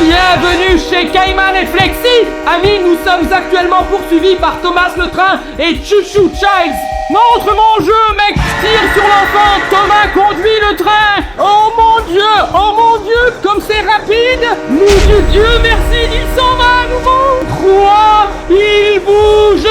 Bienvenue chez Cayman et Flexi. Amis, nous sommes actuellement poursuivis par Thomas le train et Chouchou Childs. Montre-moi jeu, mec, tire sur l'enfant. Thomas conduit le train. Oh mon Dieu, comme c'est rapide. Mon Dieu, merci, il s'en va à nouveau. Quoi? Il bouge.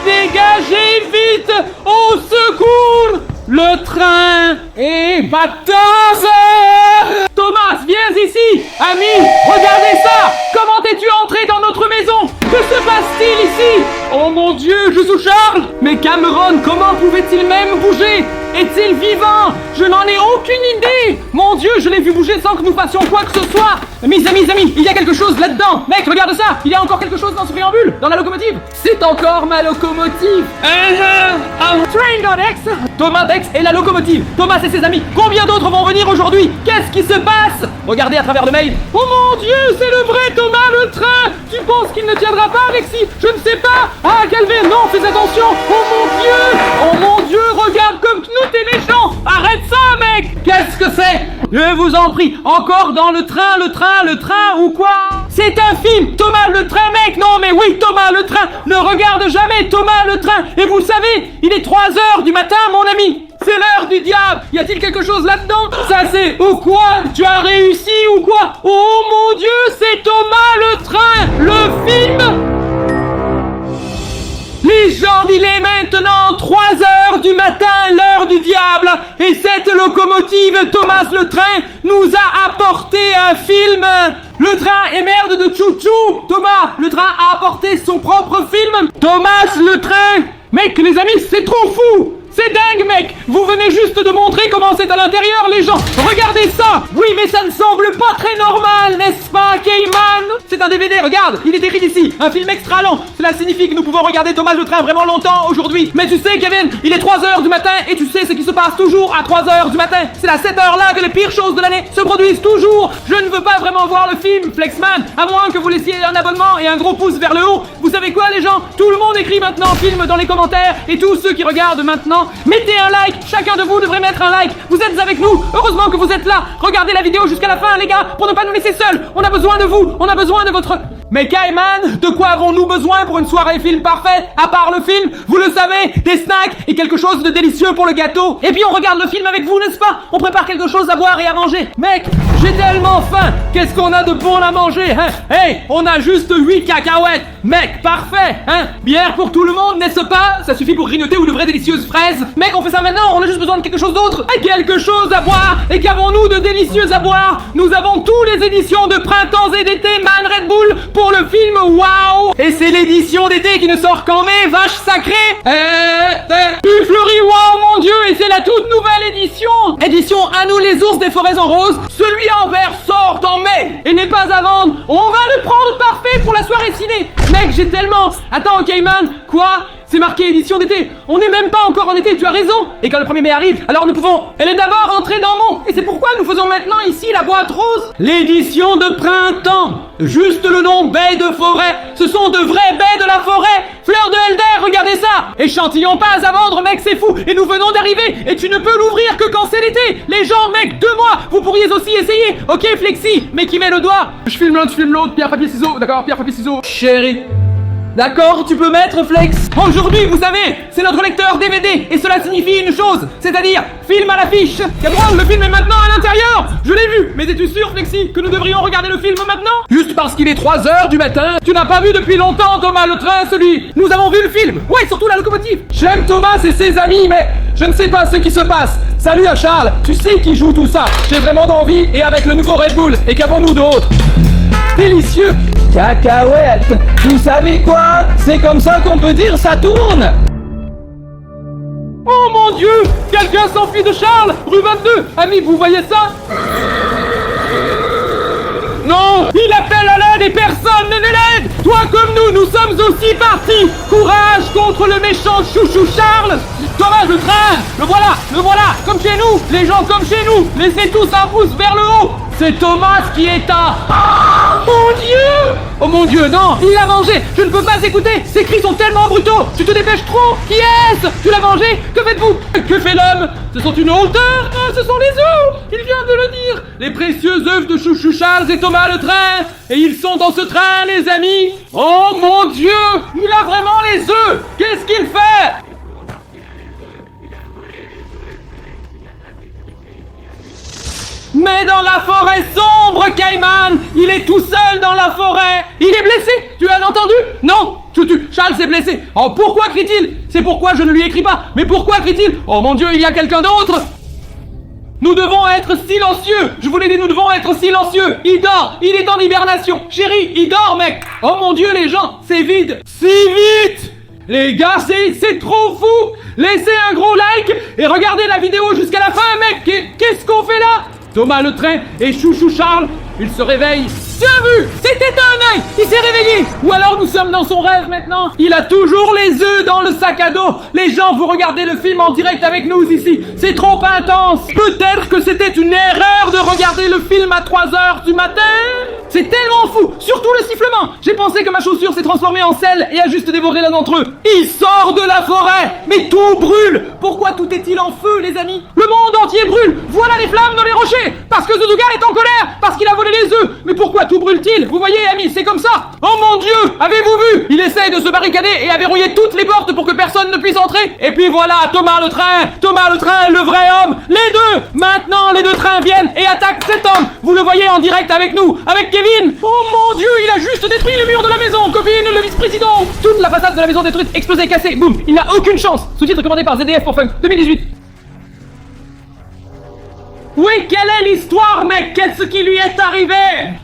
Dégagez vite. Au secours. Le train est à 15 heures. Thomas, viens ici. Ami, regardez ça. Comment es-tu entré dans notre maison? Que se passe-t-il ici? Oh mon Dieu, je suis Charles. Mais Cameron, comment pouvait-il même bouger? Est-il vivant? Je n'en ai aucune idée. Mon Dieu, je l'ai vu bouger sans que nous fassions quoi que ce soit. Mes amis, il y a quelque chose là-dedans. Mec, regarde ça. Il y a encore quelque chose dans ce préambule, dans la locomotive. C'est encore ma locomotive. Train.x, Thomas Dex et la locomotive. Thomas et ses amis. Combien d'autres vont venir aujourd'hui? Qu'est-ce qui se passe? Regardez à travers le mail. Oh mon Dieu, c'est le vrai Thomas le train. Tu penses qu'il ne tiendra pas, Alexis? Je ne sais pas. Ah, Calvé, non, fais attention. Oh mon Dieu, regarde comme Knut est méchant. Arrête ça, mec. Qu'est-ce que c'est? Je vous en prie, encore dans le train ou quoi? C'est un film, Thomas le train, mec. Non mais oui, Thomas le train. Ne regarde jamais Thomas le train. Et vous savez, il est 3 heures du matin, mon ami. C'est l'heure du diable. Y a-t-il quelque chose là-dedans? Ça c'est ou quoi? Tu as réussi ou quoi? Oh mon Dieu, c'est Thomas le train, le film. Les gens, il est maintenant 3 heures du matin, l'heure du diable. Et cette locomotive, Thomas le train, nous a apporté un film. Le train est merde de chouchou. Thomas, le train a apporté son propre film. Thomas le train. Mec, les amis, c'est trop fou. C'est dingue, mec. Vous venez juste de montrer comment c'est à l'intérieur, les gens. Regardez ça. Oui, mais ça ne semble pas très normal, n'est-ce pas, Cayman? C'est un DVD, regarde. Il est écrit ici. Un film extra lent. Cela signifie que nous pouvons regarder Thomas le train vraiment longtemps aujourd'hui. Mais tu sais, Kevin, il est 3 heures du matin et tu sais ce qui se passe toujours à 3 heures du matin. C'est à cette heure-là que les pires choses de l'année se produisent toujours. Je ne veux pas vraiment voir le film, Flexman, à moins que vous laissiez un abonnement et un gros pouce vers le haut. Vous savez quoi, les gens? Tout le monde écrit maintenant film dans les commentaires et tous ceux qui regardent maintenant, mettez un like. Chacun de vous devrait mettre un like. Vous êtes avec nous. Heureusement que vous êtes là. Regardez la vidéo jusqu'à la fin, les gars, pour ne pas nous laisser seuls. On a besoin de vous. On a besoin de votre... Mais Cayman, de quoi avons-nous besoin pour une soirée film parfaite? À part le film, vous le savez, des snacks et quelque chose de délicieux pour le gâteau. Et puis on regarde le film avec vous, n'est-ce pas? On prépare quelque chose à boire et à manger. Mec, j'ai tellement faim. Qu'est-ce qu'on a de bon à manger, hein? Hey, on a juste 8 cacahuètes. Mec, parfait, hein? Bière pour tout le monde, n'est-ce pas? Ça suffit pour grignoter ou de vraies délicieuses fraises. Mec, on fait ça maintenant, on a juste besoin de quelque chose d'autre. Quelque chose à boire. Et qu'avons-nous de délicieux à boire? Nous avons tous les éditions de printemps et d'été Man Red Bull pour le film Waouh. Et c'est l'édition d'été qui ne sort qu'en mai, vache sacrée. Fleury, waouh mon Dieu. Et c'est la toute nouvelle édition. Édition à nous les ours des forêts en rose. Celui en vert sort en mai et n'est pas à vendre. On va le prendre parfait pour la soirée ciné. Mec, j'ai tellement... Attends, Cayman, quoi? C'est marqué édition d'été. On n'est même pas encore en été, tu as raison. Et quand le 1er mai arrive, alors nous pouvons... Elle est d'abord entrée dans mon... Et c'est pourquoi nous faisons maintenant ici la boîte rose. L'édition de printemps. Juste le nom baie de forêt. Ce sont de vraies baies de la forêt. Fleurs de Helder, regardez ça. Échantillon pas à vendre, mec, c'est fou. Et nous venons d'arriver. Et tu ne peux l'ouvrir que quand c'est l'été. Les gens, mec, 2 mois. Vous pourriez aussi essayer. Ok, Flexi. Mais qui met le doigt? Je filme l'un, tu filmes l'autre. Pierre, papier, ciseaux. D'accord, pierre, papier, ciseaux. Chérie. D'accord, tu peux mettre Flex. Aujourd'hui, vous savez, c'est notre lecteur DVD. Et cela signifie une chose, c'est-à-dire film à l'affiche. Cameron, le film est maintenant à l'intérieur. Je l'ai vu. Mais es-tu sûr, Flexi, que nous devrions regarder le film maintenant? Juste parce qu'il est 3 heures du matin. Tu n'as pas vu depuis longtemps, Thomas le train, celui. Nous avons vu le film. Ouais, surtout la locomotive. J'aime Thomas et ses amis, mais je ne sais pas ce qui se passe. Salut à Charles. Tu sais qui joue tout ça. J'ai vraiment d'envie. Et avec le nouveau Red Bull. Et qu'avons-nous d'autre? Délicieux. Cacahuètes. Vous savez quoi? C'est comme ça qu'on peut dire ça tourne. Oh mon Dieu! Quelqu'un s'enfuit de Charles, rue 22. Amis, vous voyez ça? Non! Il appelle à l'aide et personne ne l'aide! Toi comme nous sommes aussi partis! Courage contre le méchant chouchou Charles! Thomas le train! Le voilà! Comme chez nous! Les gens comme chez nous! Laissez tous un pouce vers le haut! C'est Thomas qui est à... Oh mon Dieu! Oh mon Dieu, non, il l'a mangé. Je ne peux pas écouter. Ces cris sont tellement brutaux. Tu te dépêches trop. Qui est-ce? Tu l'as mangé? Que faites-vous? Que fait l'homme? Ce sont une hauteur. Ah, ce sont les œufs. Il vient de le dire. Les précieux œufs de Chouchou Charles et Thomas le train. Et ils sont dans ce train, les amis. Oh mon Dieu, il a vraiment les œufs. Qu'est-ce qu'il fait? Mais dans la forêt sombre, Cayman! Il est tout seul dans la forêt! Il est blessé! Tu as entendu? Non! Charles s'est blessé! Oh, pourquoi crie-t-il? C'est pourquoi je ne lui écris pas! Mais pourquoi crie-t-il? Oh mon Dieu, il y a quelqu'un d'autre! Nous devons être silencieux! Je vous l'ai dit, nous devons être silencieux! Il dort! Il est en hibernation! Chérie, il dort, mec! Oh mon Dieu, les gens! C'est vide! Si vite! Les gars, c'est trop fou! Laissez un gros like et regardez la vidéo jusqu'à la fin, mec! Qu'est-ce qu'on fait là? Thomas le train et Chouchou Charles, ils se réveillent. Bien vu! C'était un œil! Il s'est réveillé! Ou alors nous sommes dans son rêve maintenant? Il a toujours les œufs dans le sac à dos! Les gens, vous regardez le film en direct avec nous ici! C'est trop intense! Peut-être que c'était une erreur de regarder le film à 3h du matin? C'est tellement fou! Surtout le sifflement! J'ai pensé que ma chaussure s'est transformée en sel et a juste dévoré l'un d'entre eux! Il sort de la forêt! Mais tout brûle! Pourquoi tout est-il en feu, les amis? Le monde entier brûle! Voilà les flammes dans les rochers! Parce que Zouzouga est en colère! Parce qu'il a volé les œufs! Mais pourquoi tout brûle-t-il? Vous voyez, amis, c'est comme ça! Oh mon Dieu! Avez-vous vu? Il essaye de se barricader et a verrouillé toutes les portes pour que personne ne puisse entrer! Et puis voilà, Thomas le train, le vrai homme! Les deux! Maintenant, les deux trains viennent et attaquent cet homme! Vous le voyez en direct avec nous, avec Kevin! Oh mon Dieu, il a juste détruit le mur de la maison! Kevin, le vice-président! Toute la façade de la maison détruite, explosée, cassée, boum! Il n'a aucune chance! Sous-titre commandé par ZDF pour Funk, 2018. Oui, quelle est l'histoire, mec? Qu'est-ce qui lui est arrivé?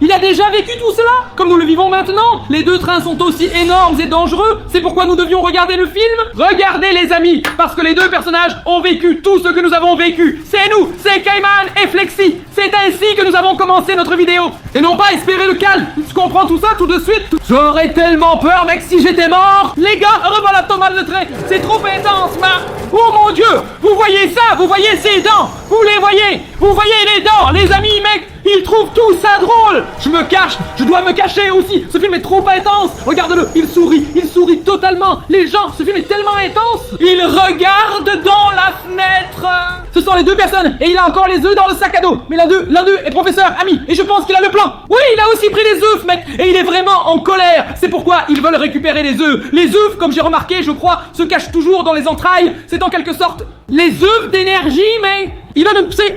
Il a déjà vécu tout cela? Comme nous le vivons maintenant? Les deux trains sont aussi énormes et dangereux? C'est pourquoi nous devions regarder le film? Regardez, les amis! Parce que les deux personnages ont vécu tout ce que nous avons vécu! C'est nous! C'est Cayman et Flexi! C'est ainsi que nous avons commencé notre vidéo! Et non pas espérer le calme! Tu comprends tout ça tout de suite? J'aurais tellement peur, mec, si j'étais mort! Les gars, revoilà Thomas le train! C'est trop intense, ma... Oh mon Dieu! Vous voyez ça? Vous voyez ses dents? Vous les voyez? Vous voyez les dents, les amis, mec? Ils trouvent tout ça drôle! Je me cache, je dois me cacher aussi! Ce film est trop intense! Regarde-le, il sourit totalement! Les gens, ce film est tellement intense! Il regarde dans la fenêtre! Ce sont les deux personnes, et il a encore les œufs dans le sac à dos! Mais l'un d'eux est professeur, ami, et je pense qu'il a le plan! Oui, il a aussi pris les œufs, mec! Et il est vraiment en colère! C'est pourquoi ils veulent récupérer les œufs! Les œufs, comme j'ai remarqué, je crois, se cachent toujours dans les entrailles! C'est en quelque sorte les œufs d'énergie, mais... Il va me pousser.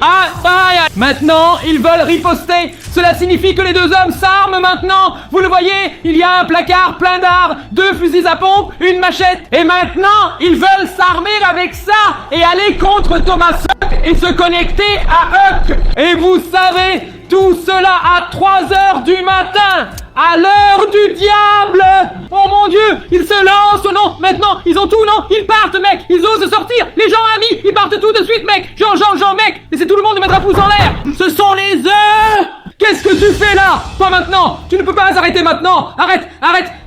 Maintenant, ils veulent riposter. Cela signifie que les deux hommes s'arment maintenant. Vous le voyez, il y a un placard plein d'armes, 2 fusils à pompe, une machette. Et maintenant, ils veulent s'armer avec ça et aller contre Thomas Huck et se connecter à Huck. Et vous savez, tout cela à 3h du matin. À l'heure du diable! Oh mon Dieu! Ils se lancent! Non! Maintenant! Ils ont tout! Non! Ils partent, mec! Ils osent sortir! Les gens amis! Ils partent tout de suite, mec! Jean, mec! Laissez tout le monde mettre un pouce en l'air! Ce sont les œufs! Qu'est-ce que tu fais là? Pas maintenant! Tu ne peux pas s'arrêter maintenant! Arrête!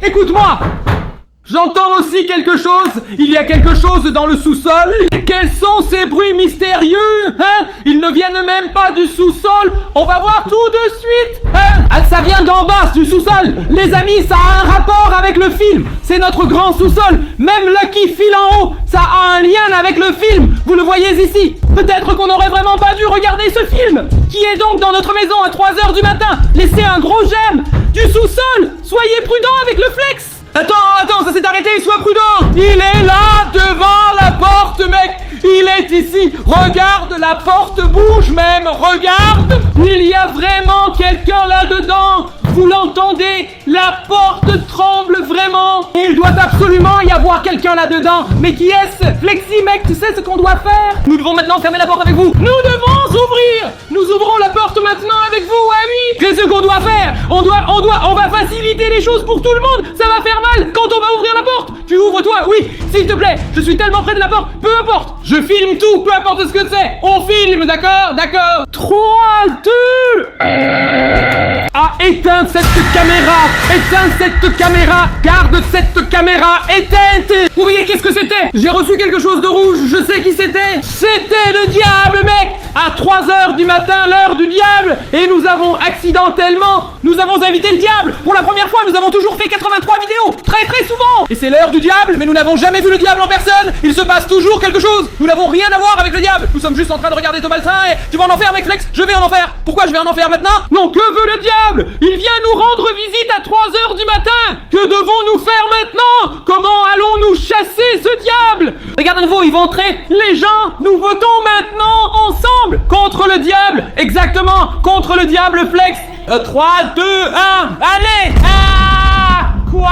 Écoute-moi! J'entends aussi quelque chose. Il y a quelque chose dans le sous-sol. Quels sont ces bruits mystérieux? Hein? Ils ne viennent même pas du sous-sol. On va voir tout de suite. Hein? Ah, ça vient d'en bas, du sous-sol. Les amis, ça a un rapport avec le film. C'est notre grand sous-sol. Même Lucky file en haut. Ça a un lien avec le film. Vous le voyez ici. Peut-être qu'on n'aurait vraiment pas dû regarder ce film. Qui est donc dans notre maison à 3h du matin? Laissez un gros j'aime. Du sous-sol. Soyez prudents avec le flex. Attends, ça s'est arrêté, sois prudent! Il est là, devant la porte, mec! Il est ici! Regarde, la porte bouge même! Regarde! Il y a vraiment quelqu'un là-dedans! Vous l'entendez? La porte tremble vraiment! Il doit absolument y avoir quelqu'un là-dedans! Mais qui est-ce? Flexi, mec, tu sais ce qu'on doit faire? Nous devons maintenant fermer la porte avec vous! Nous devons ouvrir! Nous ouvrons la porte maintenant avec vous, amis! Qu'est-ce qu'on doit faire? On va faciliter les choses pour tout le monde! Ça va faire mal quand on va ouvrir la porte! Tu ouvres toi, oui, s'il te plaît! Je suis tellement près de la porte, peu importe! Je filme tout, peu importe ce que c'est! On filme, d'accord? 3, 2... Ah, éteins cette caméra! Garde cette caméra éteinte! Vous voyez qu'est-ce que c'était? J'ai reçu quelque chose de rouge, je sais qui c'était! C'était le diable, mec! à 3h du matin, l'heure du diable, et nous avons invité le diable. Pour la première fois, nous avons toujours fait 83 vidéos, très très souvent. Et c'est l'heure du diable, mais nous n'avons jamais vu le diable en personne. Il se passe toujours quelque chose. Nous n'avons rien à voir avec le diable. Nous sommes juste en train de regarder Thomas le Train et tu vas en enfer, mec Flex. Je vais en enfer. Pourquoi je vais en enfer maintenant? Non, que veut le diable? Il vient nous rendre visite à 3h du matin. Que devons-nous faire maintenant? Comment allons-nous chasser ce diable? Regarde à nouveau, ils vont entrer. Les gens, nous votons maintenant ensemble contre le diable. Exactement, contre le diable Flex. 3, 2, 1, allez! Ah! Quoi?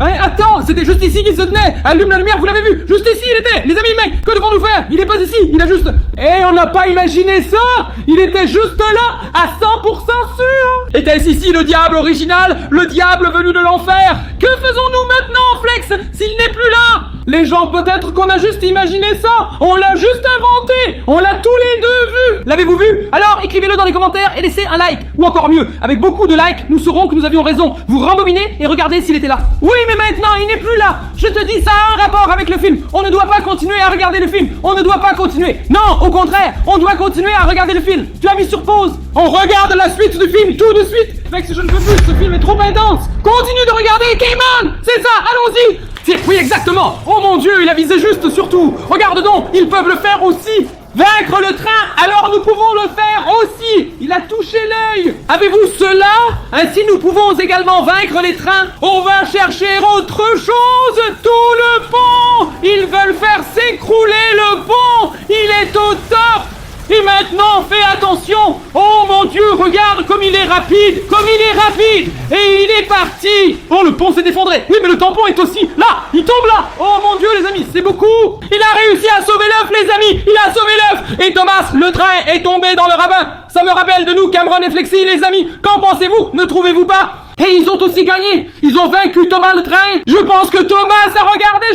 Attends, c'était juste ici qu'il se tenait. Allume la lumière, vous l'avez vu? Juste ici il était. Les amis, mec, que devons-nous faire? Il est pas ici, il a juste... Eh, on n'a pas imaginé ça. Il était juste là, à 100% sûr. Était-ce ici le diable original? Le diable venu de l'enfer? Que faisons-nous maintenant, Flex, s'il n'est plus là? Les gens, peut-être qu'on a juste imaginé ça. On l'a juste inventé. On l'a tous les deux vu. L'avez-vous vu? Alors, écrivez-le dans les commentaires et laissez un like. Ou encore mieux, avec beaucoup de likes, nous saurons que nous avions raison. Vous rembobinez et regardez s'il était là. Oui, mais maintenant, il n'est plus là. Je te dis, ça a un rapport avec le film. On ne doit pas continuer à regarder le film. On ne doit pas continuer. Non, au contraire, on doit continuer à regarder le film. Tu as mis sur pause. On regarde la suite du film tout de suite. Mec, je ne peux plus, ce film est trop intense. Continue de regarder, Cayman. C'est ça, allons-y. Oui, exactement. Oh mon Dieu, il a visé juste surtout. Regarde donc, ils peuvent le faire aussi. Vaincre le train, alors nous pouvons le faire aussi. Il a touché l'œil. Avez-vous cela? Ainsi nous pouvons également vaincre les trains. On va chercher autre chose. Tout le pont. Ils veulent faire s'écrouler le pont. Il est au top. Et maintenant, fais attention. Oh mon Dieu, regarde comme il est rapide. Comme il est rapide. Et il est parti. Oh, le pont s'est effondré. Oui, mais le tampon est aussi là. Il tombe là. Oh mon Dieu, les amis, c'est beaucoup. Il a réussi à sauver l'œuf, les amis. Il a sauvé l'œuf. Et Thomas, le train est tombé dans le ravin. Ça me rappelle de nous, Cameron et Flexi, les amis. Qu'en pensez-vous? Ne trouvez-vous pas? Et ils ont aussi gagné. Ils ont vaincu Thomas le train. Je pense que Thomas a regardé.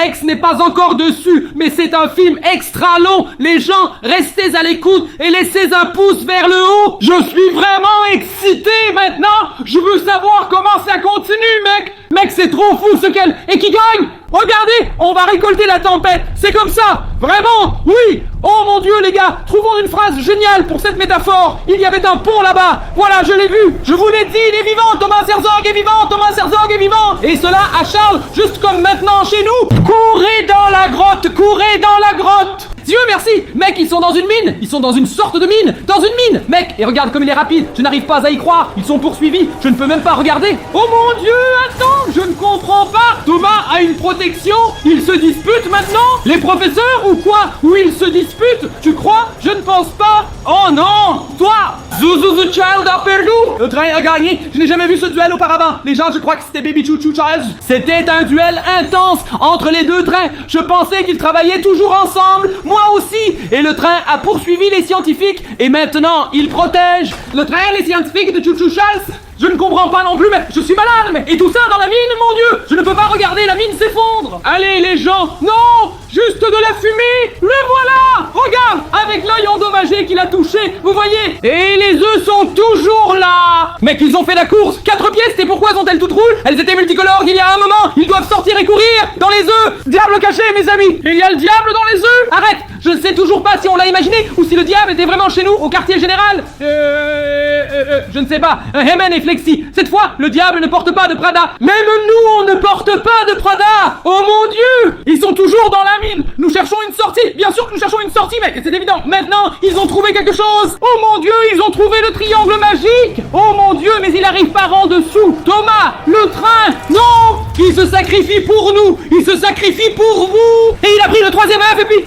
X n'est pas encore dessus, mais c'est un film extra long. Les gens, restez à l'écoute et laissez un pouce vers le haut. Je suis vraiment excité maintenant. Je veux savoir comment ça continue, mec. Mec, c'est trop fou ce qu'elle... Et qui gagne? Regardez, on va récolter la tempête. C'est comme ça. Vraiment, oui. Oh mon Dieu, les gars, trouvons une phrase géniale pour cette métaphore. Il y avait un pont là-bas. Voilà, je l'ai vu. Je vous l'ai dit, il est vivant. Thomas Herzog est vivant. Thomas Herzog est vivant. Et cela à Charles, juste comme maintenant chez nous. Courez dans la grotte. Courez dans la grotte. Dieu merci. Mec, ils sont dans une mine. Ils sont dans une sorte de mine. Dans une mine. Mec, et regarde comme il est rapide. Je n'arrive pas à y croire. Ils sont poursuivis. Je ne peux même pas regarder. Oh mon Dieu, attends. Je ne comprends pas. Thomas a une protection. Ils se disputent maintenant. Les professeurs ou quoi? Ou ils se disputent? Tu crois? Je ne pense pas. Oh non. Toi, Zuzu the Child a perdu. Le train a gagné. Je n'ai jamais vu ce duel auparavant. Les gens, je crois que c'était Baby Choo Choo Child. C'était un duel intense entre les deux trains. Je pensais qu'ils travaillaient toujours ensemble. Moi aussi. Et le train a poursuivi les scientifiques. Et maintenant, il protège. Le train, les scientifiques de Choo Choo Child. Je ne comprends pas non plus, mais je suis malade, mais... Et tout ça dans la mine, mon Dieu. Je ne peux pas regarder la mine s'effondre. Allez, les gens. Non. Juste de la fumée. Le voilà. Regarde, avec l'œil endommagé qu'il a touché. Vous voyez? Et les œufs sont toujours là. Mec, ils ont fait la course. 4 pièces, et pourquoi sont-elles toutes rouges? Elles étaient multicolores il y a un moment. Ils doivent sortir et courir dans les œufs. Diable caché, mes amis. Il y a le diable dans les œufs. Arrête. Je ne sais toujours pas si on l'a imaginé ou si le diable était vraiment chez nous, au quartier général. Je ne sais pas. Heyman et Flexi. Cette fois, le diable ne porte pas de Prada. Même nous, on ne porte pas de Prada. Oh mon Dieu. Ils sont toujours dans la mine. Nous cherchons une sortie. Bien sûr que nous cherchons une sortie, mec. C'est évident. Maintenant, ils ont trouvé quelque chose. Oh mon Dieu, ils ont trouvé le triangle magique. Oh mon Dieu, mais il arrive par en dessous. Thomas, le train. Non. Il se sacrifie pour nous. Il se sacrifie pour vous. Et il a pris le 3e œuf et puis...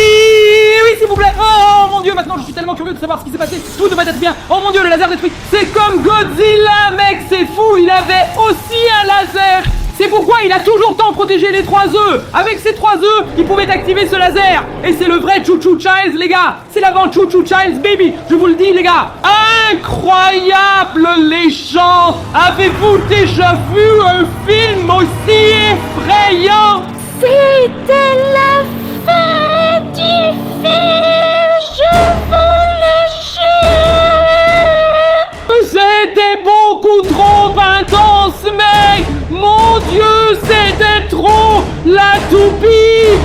Oui, s'il vous plaît. Oh mon Dieu, maintenant je suis tellement curieux de savoir ce qui s'est passé. Tout devrait être bien. Oh mon Dieu, le laser détruit. C'est comme Godzilla, mec, c'est fou. Il avait aussi un laser. C'est pourquoi il a toujours tant protégé les 3 œufs. Avec ces 3 œufs, il pouvait activer ce laser. Et c'est le vrai Choo Choo Child, les gars. C'est l'avant Choo Choo Child's Baby. Je vous le dis, les gars. Incroyable, les gens. Avez-vous déjà vu un film aussi effrayant? C'était la fin du film. Je vous le jure. C'était beaucoup trop intense, mec. Mon Dieu, c'était trop. La toupie.